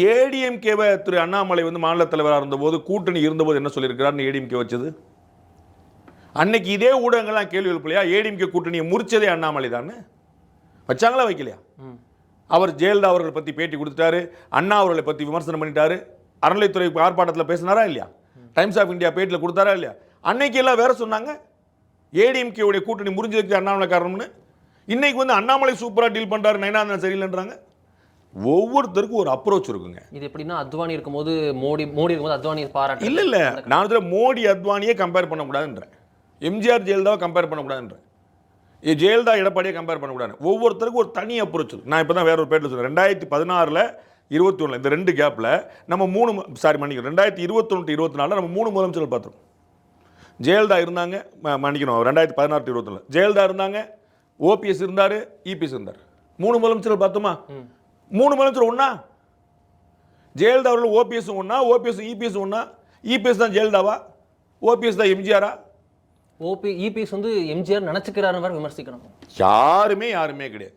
ஏடிஎம்கேவை திரு அண்ணாமலை வந்து மாநில தலைவராக இருந்தபோது கூட்டணி இருந்தபோது என்ன சொல்லியிருக்கிறார்னு ஏடிஎம்கே வச்சது? அன்னைக்கு இதே ஊடகங்கள்லாம் கேள்வி எழுப்பலையா? ஏடிஎம்கே கூட்டணியை முறிச்சதே அண்ணாமலை தான் வச்சாங்களா வைக்கலையா? அவர் ஜெயலலிதா அவர்களை பற்றி பேட்டி கொடுத்துட்டாரு, அண்ணா அவர்களை பற்றி விமர்சனம் பண்ணிட்டாரு, அறநிலைத்துறை ஆர்ப்பாட்டத்தில் பேசினாரா இல்லையா? டைம்ஸ் ஆஃப் இந்தியா பேட்டியில் கொடுத்தாரா இல்லையா? அன்னைக்கு எல்லாம் வேற சொன்னாங்க ஏடிஎம்கே உடைய கூட்டணி முறிஞ்சதுக்கு அண்ணாமலை காரணம்னு. இன்னைக்கு வந்து அண்ணாமலை சூப்பராக டீல் பண்ணுறாரு, நயனாந்தன் சரியில்லைன்றாங்க. ஒவ்வொருத்தருக்கும் ஒரு அப்ரோச் இருக்குங்க. இது எப்படின்னா அத்வானி இருக்கும்போது மோடி இருக்கும்போது அத்வானி பாராட்டு இல்லை நான் இதில் மோடி அத்வானியே கம்பேர் பண்ணக்கூடாதுன்றேன், எம்ஜிஆர் ஜெயலலிதாவை கம்பேர் பண்ணக்கூடாதுன்றேன், ஜெயலலிதா எடப்பாடியை கம்பேர் பண்ணக்கூடாது. ஒவ்வொருத்தருக்கும் ஒரு தனி அப்ரோச் இருக்கு. நான் இப்போ தான் வேற ஒரு பேட்டில் சொல்கிறேன். 2016 21 இந்த 2 கேப்பில் நம்ம 3 மன்னிக்கணும் 2021 24 நம்ம 3 முதலமைச்சர்கள் பார்த்துருக்கோம். ஜெயலலிதா இருந்தாங்க, மன்னிக்கணும் 2016 24 ஜெயலலிதா இருந்தாங்க, ஓபிஎஸ் இருந்தார், இபிஎஸ் இருந்தார். 3 முதலமைச்சர்கள் பார்த்தோமா? 3 முதலமைச்சர் ஒன்றா? ஜெயலலிதா அவர்கள் ஓபிஎஸ் ஒன்றா, ஓபிஎஸ் இபிஎஸ் ஒன்றா? இபிஎஸ் தான் ஜெயலலிதாவா, ஓபிஎஸ் தான் எம்ஜிஆரா? இபிஎஸ் வந்து எம்ஜிஆர் நினைச்சுக்கிறாரு விமர்சிக்கணும். யாருமே கிடையாது.